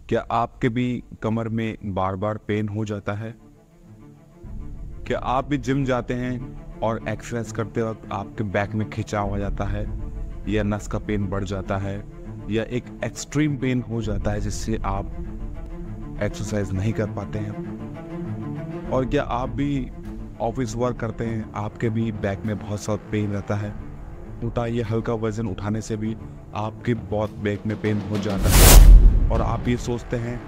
क्या आपके भी कमर में बार बार पेन हो जाता है? क्या आप भी जिम जाते हैं और एक्सरसाइज करते वक्त आपके बैक में खिंचाव आ जाता है, या नस का पेन बढ़ जाता है, या एक एक्सट्रीम पेन हो जाता है जिससे आप एक्सरसाइज नहीं कर पाते हैं? और क्या आप भी ऑफिस वर्क करते हैं, आपके भी बैक में बहुत सारा पेन रहता है? उठाइए, हल्का वजन उठाने से भी आपके बहुत बैक में पेन हो जाता है, और आप ये सोचते हैं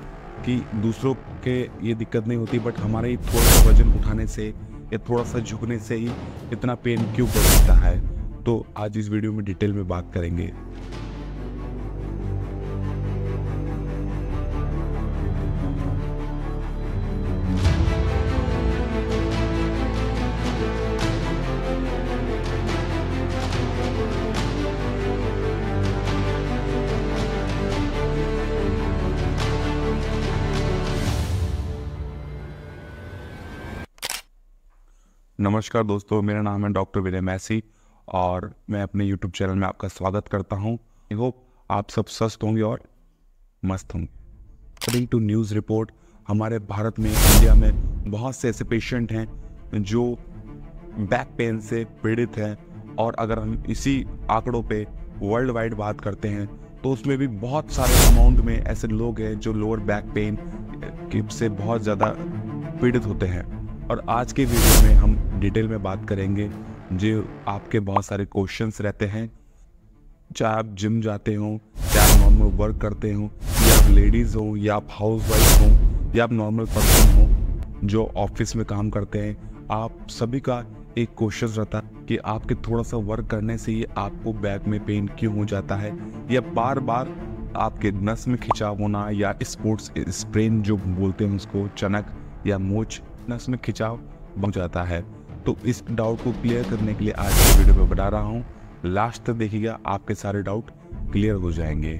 कि दूसरों के ये दिक्कत नहीं होती, बट हमारे ही थोड़ा सा वजन उठाने से या थोड़ा सा झुकने से ही इतना पेन क्यों कर सकता है? तो आज इस वीडियो में डिटेल में बात करेंगे। नमस्कार दोस्तों, मेरा नाम है डॉक्टर विनय मैसी और मैं अपने YouTube चैनल में आपका स्वागत करता हूं। आई होप आप सब स्वस्थ होंगे और मस्त होंगे। अकॉर्डिंग टू न्यूज़ रिपोर्ट, हमारे भारत में, इंडिया में बहुत से ऐसे पेशेंट हैं जो बैक पेन से पीड़ित हैं, और अगर हम इसी आंकड़ों पे वर्ल्ड वाइड बात करते हैं तो उसमें भी बहुत सारे अमाउंट में ऐसे लोग हैं जो लोअर बैक पेन से बहुत ज़्यादा पीड़ित होते हैं। और आज के वीडियो में हम डिटेल में बात करेंगे जो आपके बहुत सारे क्वेश्चंस रहते हैं, चाहे आप जिम जाते हो, चाहे आप नॉर्मल वर्क करते हो, या आप लेडीज़ हो, या आप हाउस वाइफ हो, या आप नॉर्मल पर्सन हो जो ऑफिस में काम करते हैं। आप सभी का एक क्वेश्चन रहता है कि आपके थोड़ा सा वर्क करने से ही आपको बैक में पेन क्यों हो जाता है, या बार बार आपके नस में खिंचाव होना, या स्पोर्ट्स स्प्रेन जो बोलते हैं उसको, चनक या मोच नस में खिंचाव बन जाता है। तो इस डाउट को क्लियर करने के लिए आज की वीडियो में बता रहा हूँ। लास्ट तक देखिएगा, आपके सारे डाउट क्लियर हो जाएंगे।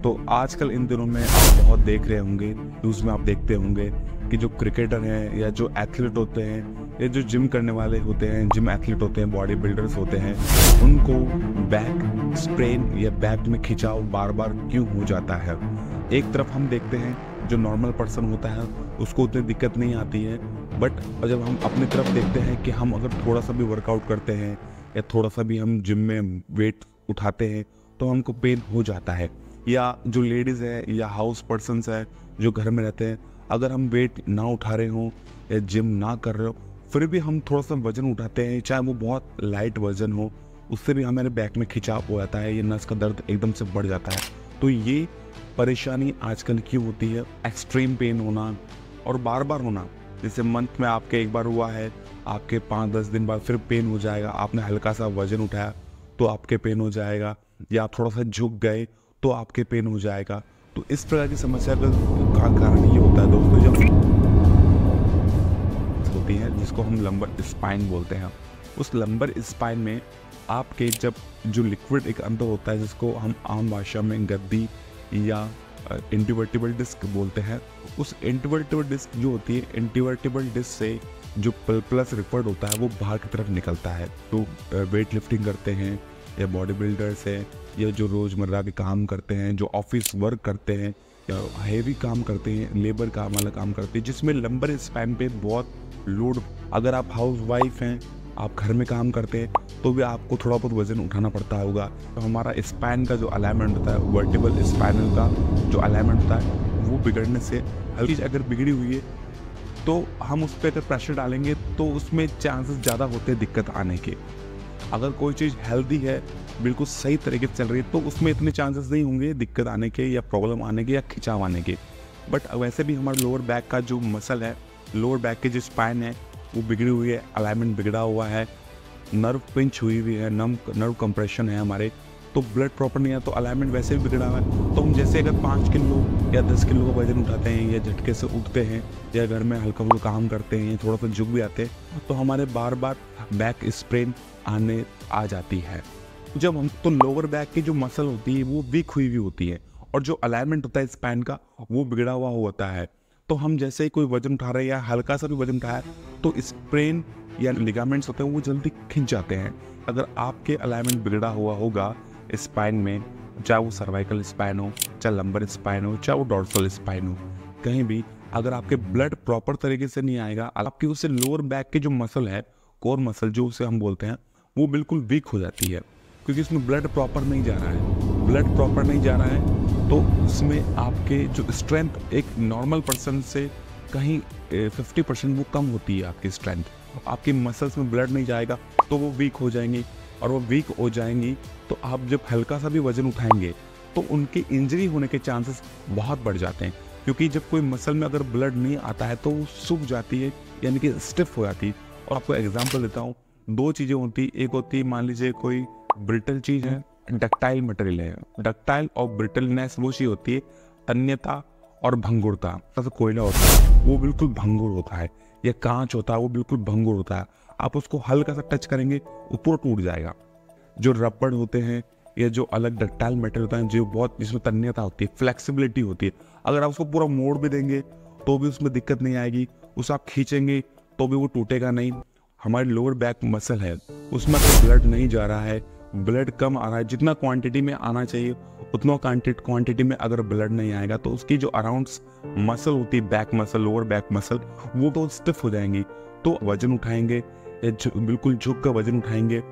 तो आजकल इन दिनों में आप बहुत देख रहे होंगे, न्यूज़ में आप देखते होंगे कि जो क्रिकेटर हैं, या जो एथलीट होते हैं, या जो जिम करने वाले होते हैं, जिम एथलीट होते हैं, बॉडी बिल्डर्स होते हैं, उनको बैक स्प्रेन या बैक में खिंचाव बार बार क्यों हो जाता है? एक तरफ हम देखते हैं जो नॉर्मल पर्सन होता है उसको उतनी दिक्कत नहीं आती है, बट जब हम अपनी तरफ देखते हैं कि हम अगर थोड़ा सा भी वर्कआउट करते हैं या थोड़ा सा भी हम जिम में वेट उठाते हैं तो हमको पेन हो जाता है। या जो लेडीज़ है या हाउस पर्सन्स है जो घर में रहते हैं, अगर हम वेट ना उठा रहे हों या जिम ना कर रहे हो, फिर भी हम थोड़ा सा वजन उठाते हैं, चाहे वो बहुत लाइट वजन हो, उससे भी हमारे बैक में खिंचाव हो जाता है, ये नस का दर्द एकदम से बढ़ जाता है। तो ये परेशानी आजकल क्यों होती है? एक्सट्रीम पेन होना और बार बार होना, जैसे मंथ में आपके एक बार हुआ है, आपके 5-10 दिन बाद फिर पेन हो जाएगा। आपने हल्का सा वजन उठाया तो आपके पेन हो जाएगा, या आप थोड़ा सा झुक गए तो आपके पेन हो जाएगा। तो इस प्रकार की समस्या का कारण ये होता है दोस्तों, जब होती है जिसको हम लंबर स्पाइन बोलते हैं। उस लंबर स्पाइन में आपके जब जो लिक्विड एक अंदर होता है, जिसको हम आम भाषा में गद्दी या इंटीवर्टिबल डिस्क बोलते हैं, उस इंटीवर्टिबल डिस्क जो होती है, इंटीवर्टिबल डिस्क से जो प्लस रिफर्ड होता है वो बाहर की तरफ निकलता है। तो वेट लिफ्टिंग करते हैं, या बॉडी बिल्डर्स है, या जो रोज़मर्रा के काम करते हैं, जो ऑफिस वर्क करते हैं, या हैवी काम करते हैं, लेबर काम वाला काम करते हैं, जिसमें लंबर स्पैन पे बहुत लोड, अगर आप हाउस वाइफ हैं, आप घर में काम करते हैं, तो भी आपको थोड़ा बहुत वजन उठाना पड़ता होगा। तो हमारा स्पाइन का जो अलाइनमेंट होता है, वर्टिबल स्पाइनल का जो अलाइनमेंट होता है, वो बिगड़ने से, हल्की अगर बिगड़ी हुई है तो हम उस पर अगर प्रेशर डालेंगे तो उसमें चांसेस ज़्यादा होते हैं दिक्कत आने के। अगर कोई चीज़ हेल्दी है, बिल्कुल सही तरीके से चल रही है, तो उसमें इतने चांसेस नहीं होंगे दिक्कत आने के, या प्रॉब्लम आने के, या खिंचाव आने के। बट वैसे भी हमारा लोअर बैक का जो मसल है, लोअर बैक की जो स्पाइन है, वो बिगड़ी हुई है, अलाइनमेंट बिगड़ा हुआ है, नर्व पिंच हुई हुई है, नर्व कंप्रेशन है हमारे, तो ब्लड प्रॉपर नहीं है, तो अलाइनमेंट वैसे भी बिगड़ा हुआ है। तो हम जैसे अगर 5 किलो या 10 किलो का वजन उठाते हैं, या झटके से उठते हैं, या घर में हल्का फुल्का काम करते हैं, थोड़ा सा झुक भी आते हैं, तो हमारे बार बार बैक स्प्रेन आने आ जाती है। जब हम तो लोअर बैक की जो मसल होती है वो वीक हुई हुई होती है, और जो अलाइनमेंट होता है स्पाइन का वो बिगड़ा हुआ होता है। तो हम जैसे ही कोई वजन उठा रहे हैं या हल्का सा भी वजन उठाया तो स्प्रेन या लिगामेंट्स होते हैं वो जल्दी खिंच जाते हैं। अगर आपके अलाइनमेंट बिगड़ा हुआ होगा स्पाइन में, चाहे वो सर्वाइकल स्पाइन हो, चाहे लंबर स्पाइन हो, चाहे वो डॉर्सल स्पाइन हो, कहीं भी अगर आपके ब्लड प्रॉपर तरीके से नहीं आएगा, आपकी उससे लोअर बैक की जो मसल है, कोर मसल जो उसे हम बोलते हैं, वो बिल्कुल वीक हो जाती है, क्योंकि उसमें ब्लड प्रॉपर नहीं जा रहा है। ब्लड प्रॉपर नहीं जा रहा है तो उसमें आपके जो स्ट्रेंथ एक नॉर्मल पर्सन से कहीं 50% वो कम होती है आपकी स्ट्रेंथ। आपकी मसल्स में ब्लड नहीं जाएगा तो वो वीक हो जाएंगी, और वो वीक हो जाएंगी तो आप जब हल्का सा भी वजन उठाएंगे तो उनकी इंजरी होने के चांसेस बहुत बढ़ जाते हैं, क्योंकि जब कोई मसल में अगर ब्लड नहीं आता है तो वो सूख जाती है, यानी कि स्टिफ हो जाती है। और आपको एग्जांपल देता हूँ, दो चीज़ें होती, एक होती है मान लीजिए कोई ब्रिटल चीज़ है, डक्टाइल मटेरियल है। डक्टाइल और ब्रिटलनेस वो चीज़ होती है, तन्यता और भंगुरता। जैसे कोयला होता है वो बिल्कुल भंगुर होता है, या कांच होता है वो बिल्कुल भंगुर होता है, आप उसको हल्का सा टच करेंगे वो पूरा टूट जाएगा। जो रबड़ होते हैं या जो अलग डक्टाइल मटेरियल होता है, जो बहुत जिसमें तन्यता होती है, फ्लेक्सिबिलिटी होती है, अगर आप उसको पूरा मोड़ भी देंगे तो भी उसमें दिक्कत नहीं आएगी, उसे आप खींचेंगे तो भी वो टूटेगा नहीं। हमारी लोअर बैक मसल है, उसमें अगर ब्लड नहीं जा रहा है, ब्लड कम आ रहा है, जितना क्वांटिटी में आना चाहिए उतना क्वांटिटी में अगर ब्लड नहीं आएगा तो उसकी जो अराउंड मसल होती है, back muscle, lower back muscle, वो तो स्टिफ हो जाएंगी। तो वजन उठाएंगे या बिल्कुल झुक कर वजन उठाएंगे,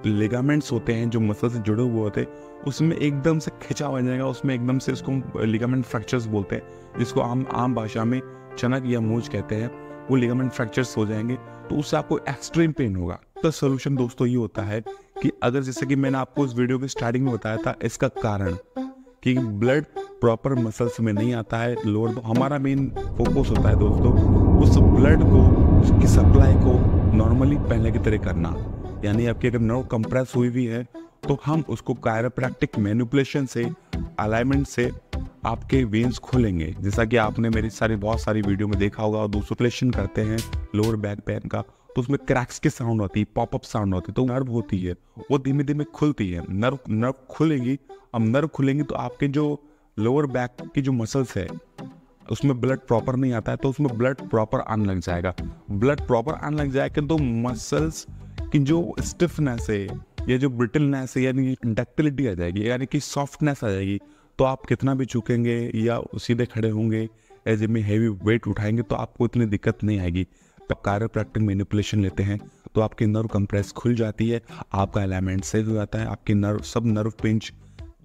लिगामेंट्स होते हैं जो मसल से जुड़े हुए होते हैं, उसमें एकदम से खिंचाव आ जाएगा, उसमें एकदम से, इसको लिगामेंट फ्रैक्चर्स बोलते हैं, जिसको आम भाषा में चनक या मूंछ कहते हैं, वो लिगामेंट फ्रैक्चर्स हो जाएंगे, तो उससे आपको एक्सट्रीम पेन होगा। तो सोल्यूशन दोस्तों ये होता है कि अगर जैसे कि मैंने आपको इस वीडियो के स्टार्टिंग में बताया था, इसका कारण कि ब्लड प्रॉपर मसल्स में नहीं आता है लोअर, तो हमारा मेन फोकस होता है दोस्तों उस ब्लड को, उसकी सप्लाई को नॉर्मली पहले की तरह करना। यानी आपकी अगर नर्व कंप्रेस हुई भी है तो हम उसको कायरोप्रैक्टिक मैनिपुलेशन से, अलाइनमेंट से आपके वेन्स खोलेंगे, जैसा कि आपने मेरी बहुत सारी वीडियो में देखा होगा। और दूसरा करते हैं लोअर बैक पेन का, तो उसमें क्रैक्स की साउंड होती है, पॉपअप साउंड होती है, तो नर्व होती है वो धीमे धीमे खुलती है, नर्व खुलेगी। अब नर्व खुलेंगी तो आपके जो लोअर बैक की जो मसल्स है उसमें ब्लड प्रॉपर नहीं आता है, तो उसमें ब्लड प्रॉपर आने लग जाएगा। ब्लड प्रॉपर आने लग जाएगा तो मसल्स की जो स्टिफनेस है या जो ब्रिटलनेस है, यानी डक्टिलिटी आ जाएगी, यानी कि सॉफ्टनेस आ जाएगी। तो आप कितना भी झुकेंगे या सीधे खड़े होंगे या जिम में हेवी वेट उठाएंगे तो आपको इतनी दिक्कत नहीं आएगी। तो कायरोप्रैक्टिक मैनिपुलेशन लेते हैं तो आपकी नर्व कंप्रेस खुल जाती है, आपका अलाइनमेंट सही हो जाता है, आपकी नर्व पिंच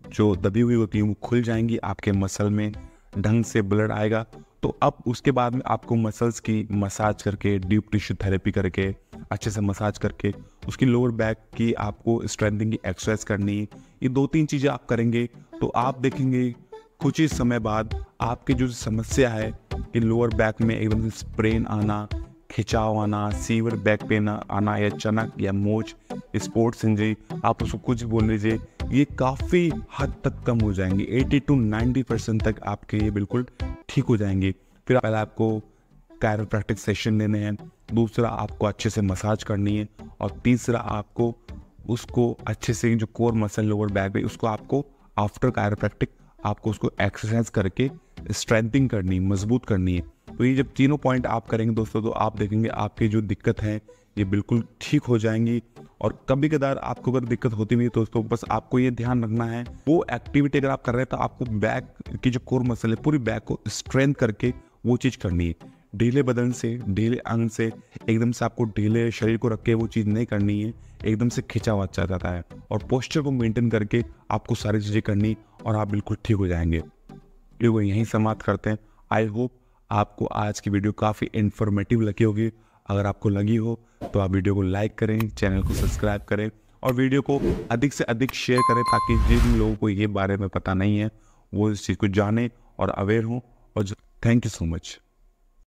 जो दबी हुई होती है वो खुल जाएंगी, आपके मसल में ढंग से ब्लड आएगा। तो अब उसके बाद में आपको मसल्स की मसाज करके, डीप टिश्यू थेरेपी करके, अच्छे से मसाज करके उसकी लोअर बैक की आपको स्ट्रेंथनिंग की एक्सरसाइज करनी है। ये 2-3 चीज़ें आप करेंगे तो आप देखेंगे कुछ ही समय बाद आपकी जो समस्या है कि लोअर बैक में एकदम से स्प्रेन आना, खिंचाव आना, सीवियर बैक पेन आना, या चनक या मोच, स्पोर्ट्स इंजरी, आप उसको कुछ बोल लीजिए, ये काफ़ी हद तक कम हो जाएंगे। 80 to 90% तक आपके ये बिल्कुल ठीक हो जाएंगे। फिर पहले आपको कायरोप्रैक्टिक सेशन लेने हैं, दूसरा आपको अच्छे से मसाज करनी है, और तीसरा आपको उसको अच्छे से जो कोर मसल लोअर बैक है उसको आपको आफ्टर कायरोप्रैक्टिक आपको उसको एक्सरसाइज करके स्ट्रेंथिंग करनी, मजबूत करनी है। तो ये जब तीनों पॉइंट आप करेंगे दोस्तों तो आप देखेंगे आपकी जो दिक्कत है ये बिल्कुल ठीक हो जाएंगी। और कभी कदार आपको अगर दिक्कत होती नहीं दोस्तों, बस आपको ये ध्यान रखना है वो एक्टिविटी अगर आप कर रहे हैं तो आपको बैक की जो कोर मसल है पूरी बैक को स्ट्रेंथ करके वो चीज़ करनी है। ढीले बदन से, ढीले अंग से, एकदम से आपको ढीले शरीर को रख के वो चीज़ नहीं करनी है, एकदम से खिंचा हुआ अच्छा जाता है। और पोस्चर को मेंटेन करके आपको सारी चीज़ें करनी और आप बिल्कुल ठीक हो जाएंगे। वीडियो को यहीं समाप्त करते हैं। आई होप आपको आज की वीडियो काफ़ी इन्फॉर्मेटिव लगी होगी। अगर आपको लगी हो तो आप वीडियो को लाइक करें, चैनल को सब्सक्राइब करें और वीडियो को अधिक से अधिक शेयर करें, ताकि जिन लोगों को ये बारे में पता नहीं है वो इस चीज़ को जाने और अवेयर हों। और थैंक यू सो मच।